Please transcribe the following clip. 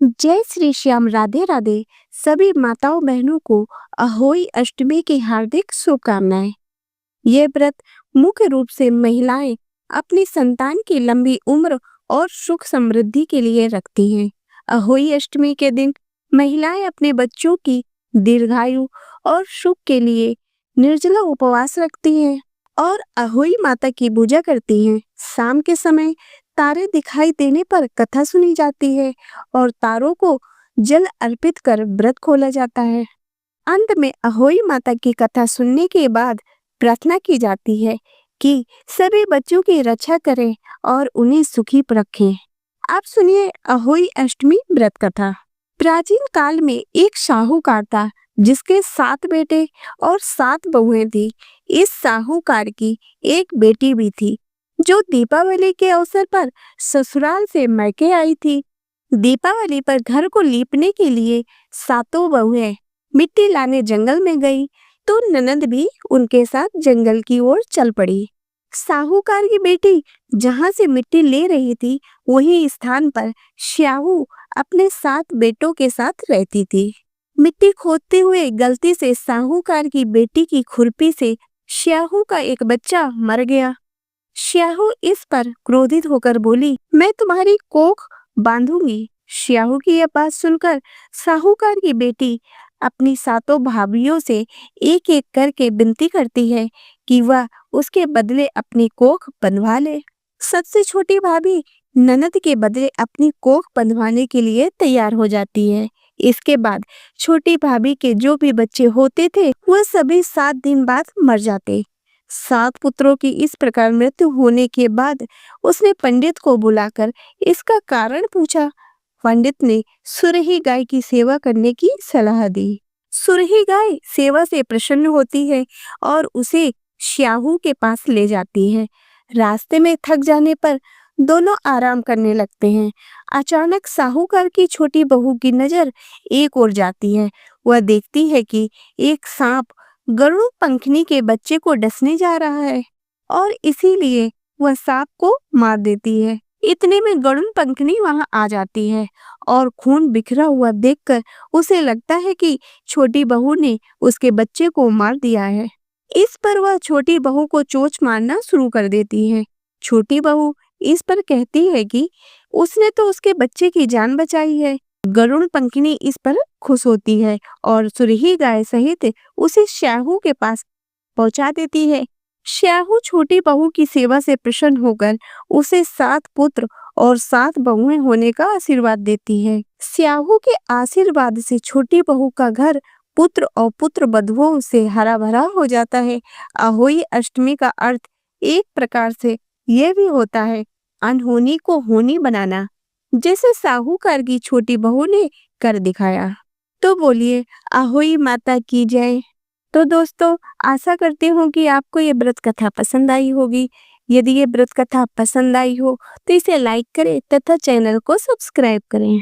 जय श्री श्याम, राधे राधे। सभी माताओं बहनों को अहोई अष्टमी की हार्दिक शुभकामनाएं। ये व्रत मुख्य रूप से महिलाएं अपनी संतान की लंबी उम्र और सुख समृद्धि के लिए रखती हैं। अहोई अष्टमी के दिन महिलाएं अपने बच्चों की दीर्घायु और सुख के लिए निर्जला उपवास रखती हैं और अहोई माता की पूजा करती हैं। शाम के समय तारे दिखाई देने पर कथा सुनी जाती है और तारों को जल अर्पित कर व्रत खोला जाता है। अंत में अहोई माता की कथा सुनने के बाद प्रार्थना की जाती है कि सभी बच्चों की रक्षा करें और उन्हें सुखी रखें। आप सुनिए अहोई अष्टमी व्रत कथा। प्राचीन काल में एक साहूकार था जिसके 7 बेटे और 7 बहुएं थी। इस साहूकार की एक बेटी भी थी जो दीपावली के अवसर पर ससुराल से मैके आई थी। दीपावली पर घर को लीपने के लिए 7 बहुएं मिट्टी लाने जंगल में गई तो ननद भी उनके साथ जंगल की ओर चल पड़ी। साहूकार की बेटी जहां से मिट्टी ले रही थी वही स्थान पर श्याहू अपने 7 बेटों के साथ रहती थी। मिट्टी खोदते हुए गलती से साहूकार की बेटी की खुरपी से श्याहू का एक बच्चा मर गया। श्याहू इस पर क्रोधित होकर बोली, मैं तुम्हारी कोख बांधूंगी। श्याहू की यह बात सुनकर साहूकार की बेटी अपनी 7 भाभियों से एक एक करके विनती करती है कि वह उसके बदले अपनी कोख बंधवा ले। सबसे छोटी भाभी ननद के बदले अपनी कोख बंधवाने के लिए तैयार हो जाती है। इसके बाद छोटी भाभी के जो भी बच्चे होते थे वह सभी 7 दिन बाद मर जाते। 7 पुत्रों की इस प्रकार मृत्यु होने के बाद उसने पंडित को बुलाकर इसका कारण पूछा। पंडित ने सुरही गाय की सेवा करने की सलाह दी। सुरही गाय सेवा से प्रसन्न होती है और उसे श्याहू के पास ले जाती है। रास्ते में थक जाने पर दोनों आराम करने लगते हैं। अचानक साहूकार की छोटी बहू की नजर एक ओर जाती है। वह देखती है कि एक सांप गरुड़ पंखनी के बच्चे को डसने जा रहा है और इसीलिए वह सांप को मार देती है। इतने में गरुड़ पंखनी वहां आ जाती है और खून बिखरा हुआ देखकर उसे लगता है कि छोटी बहू ने उसके बच्चे को मार दिया है। इस पर वह छोटी बहू को चोंच मारना शुरू कर देती है। छोटी बहू इस पर कहती है कि उसने तो उसके बच्चे की जान बचाई है। गरुड़ पंखनी इस पर खुश होती है और सुरही गाय सहित उसे श्याहू के पास पहुंचा देती है। श्याहू छोटी बहू की सेवा से प्रसन्न होकर उसे 7 पुत्र और 7 बहुएं होने का आशीर्वाद देती है। श्याहू के आशीर्वाद से छोटी बहू का घर पुत्र और पुत्र वधुओं से हरा भरा हो जाता है। अहोई अष्टमी का अर्थ एक प्रकार से यह भी होता है अनहोनी को होनी बनाना, जैसे साहूकार की छोटी बहू ने कर दिखाया। तो बोलिए अहोई माता की जय। तो दोस्तों, आशा करती हूँ कि आपको ये व्रत कथा पसंद आई होगी। यदि ये व्रत कथा पसंद आई हो तो इसे लाइक करें तथा चैनल को सब्सक्राइब करें।